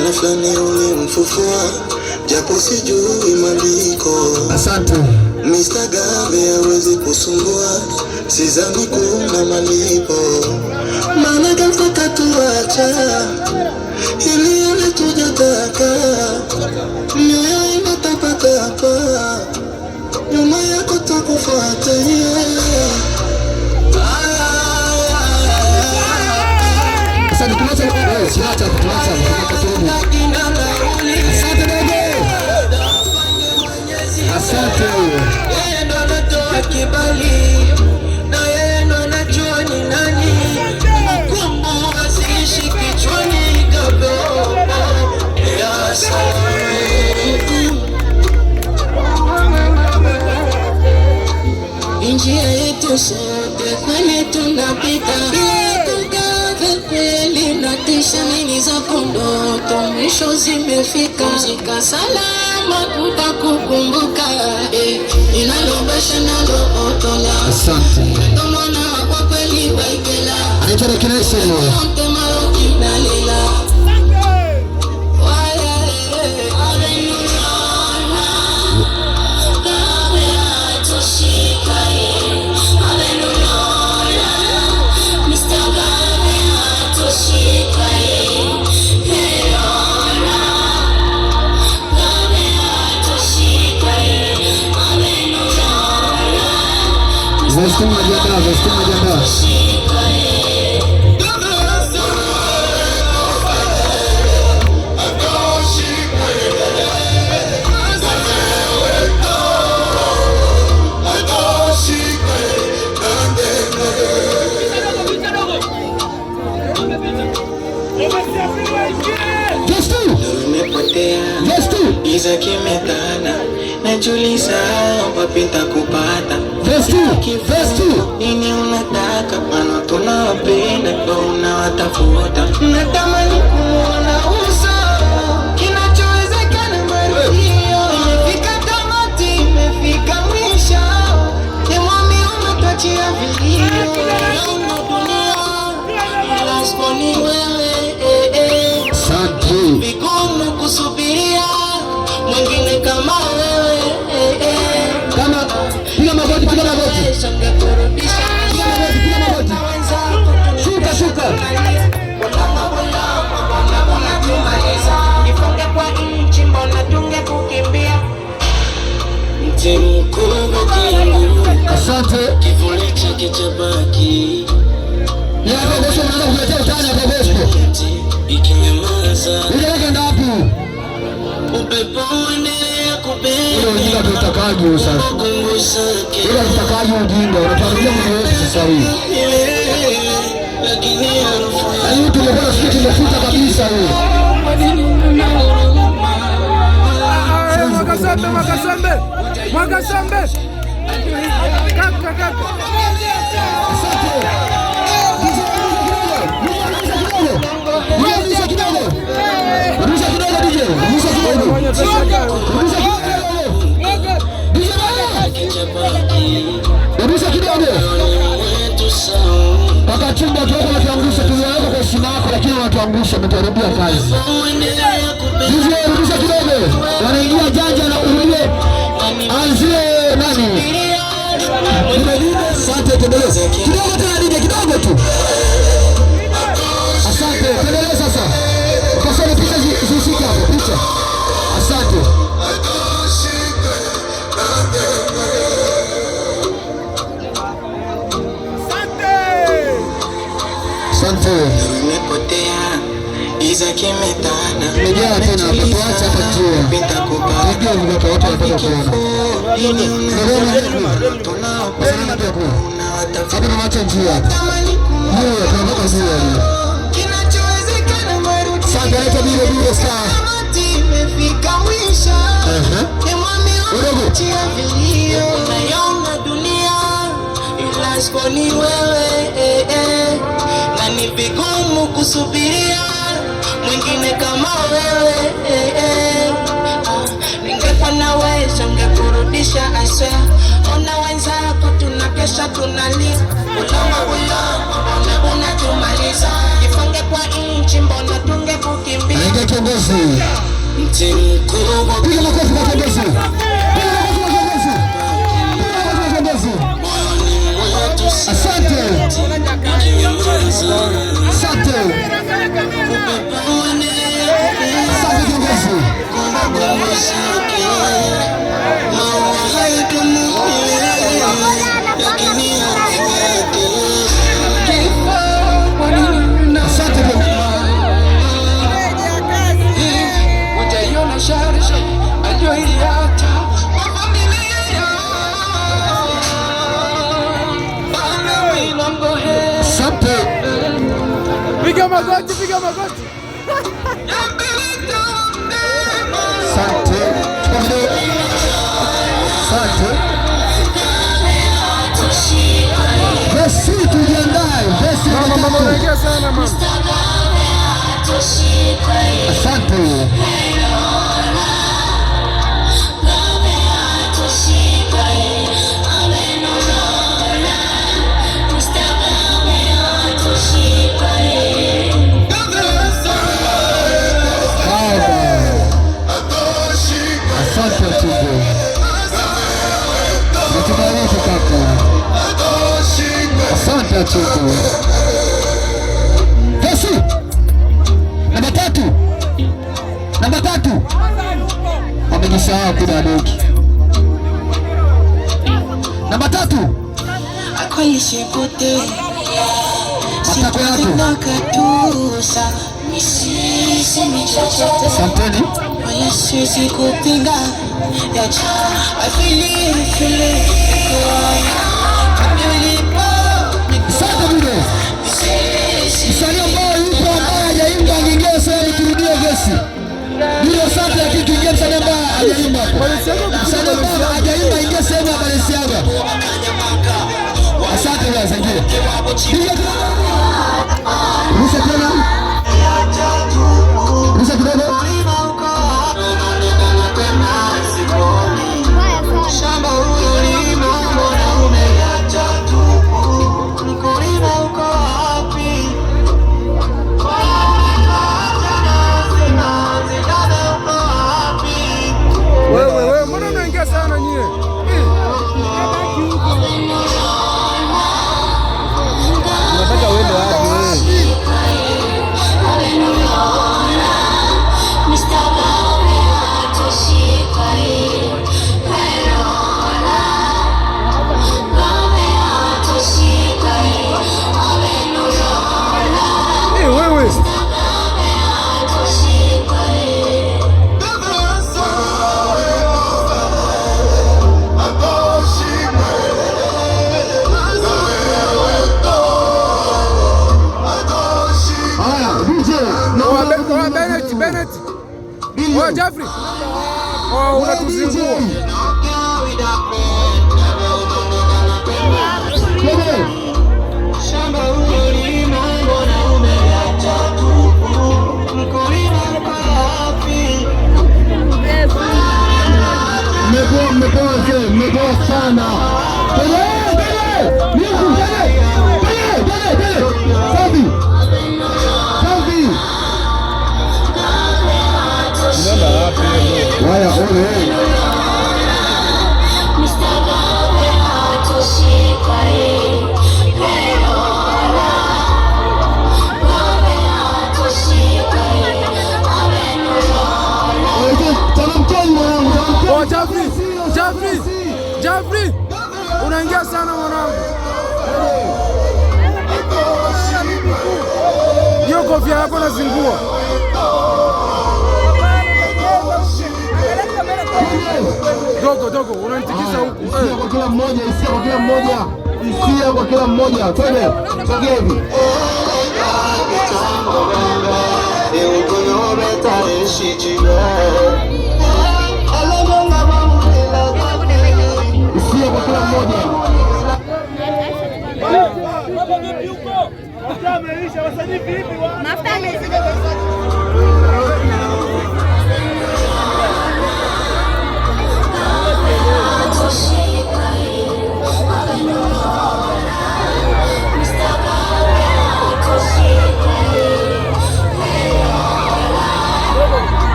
Maana fulani ulimfufua japo sijui maliko. Asante. Mr. Gabe hawezi kusumbua, sidhani kuna malipo. Maana kafaka tuacha ili yale tujataka, mioyo inatapatapa, nyuma yako takufuata. Asante tunacha wewe, tunacha. Asante dogo. Asante wewe. Yeye ndo anatoa kibali na yeye ndo anajua ni nani. Mungu asiishi kichwani dogo. Ya salam. Njia yetu sote kweli tunapita, kweli natisha nini za ndoto mwisho zimefika. Zika salama tutakukumbuka, inalobasha nalo otola. Asante. Ndo mwana kwa kweli baikela. Anaitwa Kinesi wewe. Vesti majiandaa. Giza kimetanda, najiuliza wapi nitakupata. Festu nini unataka? Maana tunawapenda ndo unawatafuta. Natamani kuona uso, kinachowezekana marudio. Imefika tamati, imefika mwisho, mwami umetuachia vilio. Naona dunia ila siponi wewe. Vigumu kusubiria mwingine kama wewe. Kama piga magoti. Shuka. Nifunge kwa nchi, mbona tunge kukimbia? Mti mkubwa kiangu. Asante. Kivuli chake cha baki. Desho mwana kuletea utani hapo Desho. Ikinyamaza. Ile ngapi? Upepo uendelea kubeba. Ile ujinga tutakaje sasa? Ile tutakaje ujinga? Unatuambia mtu wetu sasa hivi. Lakini harufu ya mtu mbona sisi tumefuta kabisa wewe. Mwakasambe. Kaka. Asante. Rudisha kidogo. Paka chumba tuwako natuangusha, tuliweka kwa heshima yako lakini wanatuangusha, umetuharibia kazi. Rudisha kidogo. Wanaingia janja na urudie. Anzie nani? Asante, tendeleza. Kidogo tena DJ, kidogo tu. Asante, tendeleza sasa. Ukasema picha zishike hapo, picha. Asante. Asante. Nimepotea, giza kimetanda. Nimejaa tena hapa, tuache hapa juu. Ndio ndio watu wanataka kuona. Hapa na macho njia hapa. Ndio tunataka njia. Kinachowezekana marudi. Sasa bila star. Imefika mwisho. Mwami umetuachia vilio. Unaona dunia ila siponi wewe. Na ni vigumu kusubiria mwingine kama wewe. Ningekuwa na uwezo ningekurudisha aswa. Ona wenzako tunakesha tunalia. Unatumaliza. Nifunge kwa nchi, mbona tunge kukimbia? kiongozi. Piga makofi kwa kiongozi. Asante. Asante. Asante kiongozi. Piga magoti, piga magoti. Asante. Asante. Basi tujiandae. Basi unaingia sana mama. Asante. Asante Atubu. Kesi. Namba tatu. Wamejisahau kuna doki. Namba 3. Matako yako. Asanteni. Msanii ambao yupo ambaye hajaimba angeingia sasa turudie gesi. Ndio asante lakini tuingie msanii ambaye hajaimba hapo. Msanii ambaye hajaimba ingia sehemu ya Balenciaga. Asante guys, ingia. Rusha tena. Rusha kidogo. Wewe mbona unaingia sana nyie? Unataka uende wapi wewe? Wewe Bennett. Oh, Jeffrey. Oh, unatuzingua. Mmepoa sana. Waya ole. Oh, Jeffrey. Unaingia sana mwanangu. Hiyo kofia yako nazingua. Dogo, unanitikisa huku. Isia kwa kila mmoja. Twende. Sogea hivi. Isia kwa kila mmoja.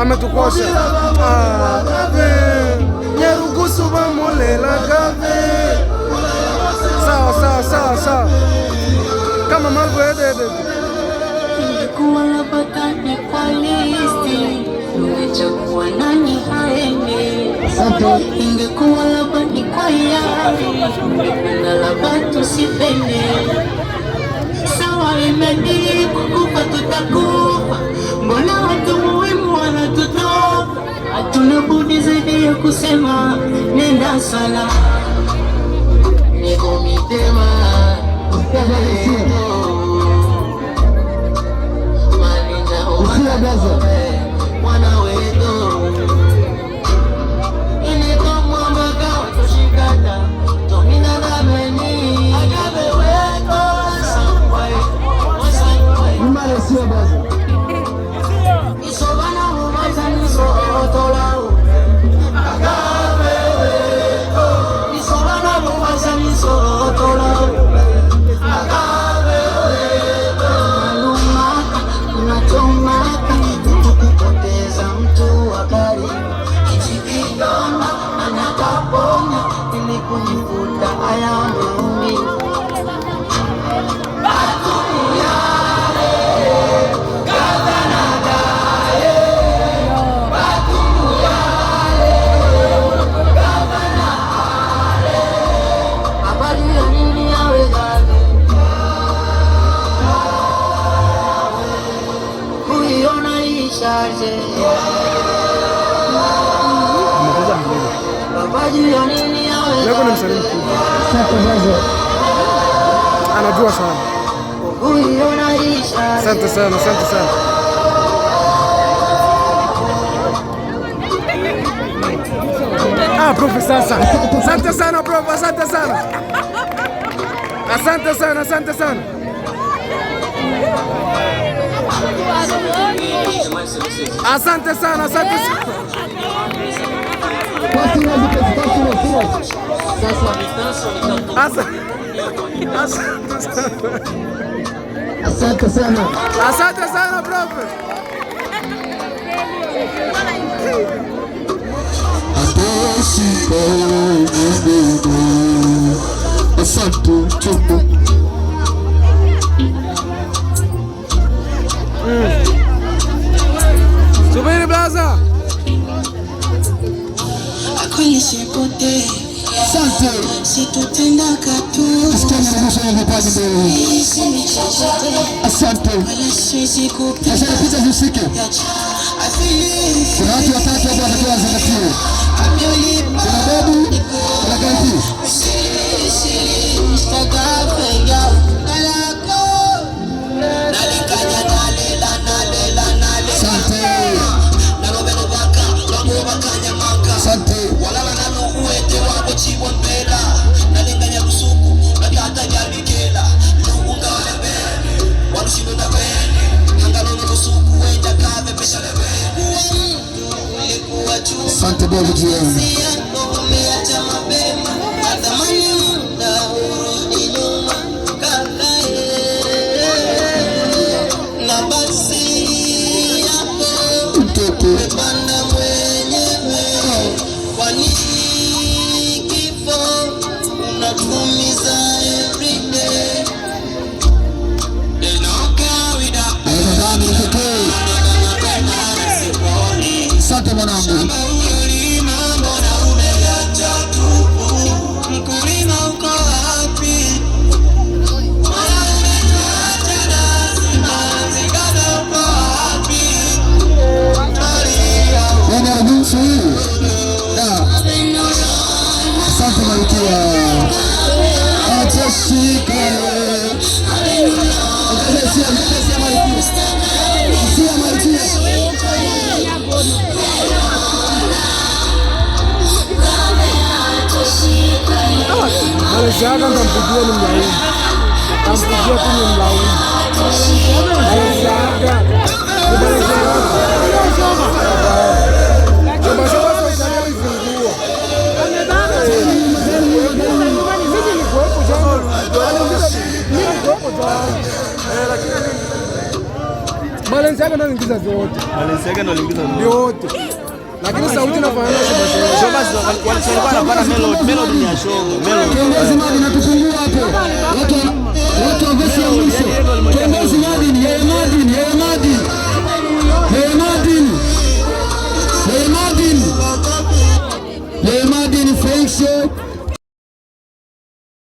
ametukosha. Nyarugusu bamolela gave. Sawa kama Margo ede kuwa labakane kwa listi ungechagua nani haende. Ingekuwa labani kwa yari ungependa labatu sipende. Sawa imeandikwa kufa tutakufa, mbona watu muhimu wanatutoka? Hatuna budi zaidi ya kusema nenda salama. Niko mitema mwana wedo ineko mwambaga watoshikata tomina nameni agabe weko wasangwai umare siya baza isobana mumaza niso otolau agabe weko isobana mumaza niso otolau agabe weko malumaka unatomaka kupoteza mtu wa karibu. Kijikiona anataponya ili kujifuta haya maumivu. Lego ni msanii mkubwa. Anajua sana. Asante sana. Prof sasa. Asante sana prof, asante sana. Asante sana. Asante sana prof. Subiri blaza. Akonyeshepote situtenda katu. Asante. Kuna watu watatu hapa watakiwa wazingatiwe. Kuna Bebu, kuna Ganti. Asante. Asante Bebu jioni. Asante mwanangu. Asante Malkia. Alexander kampigia ni mlaumu. Kampigia tu ni mlaumu. Balenciaga ndo aliingiza zote. Balenciaga ndo aliingiza zote. Lakini sauti inafanana na Shoba. Walikuwa wanapata melody ni ya Shoba. Melody. Kiongozi Madi natupungua hapo. Watu wa vesi ya mwisho. Kiongozi Madi, yeye Madi, yeye Madi. Yeye Madi. Yeye Madi. Yeye Madi ni Frank Show.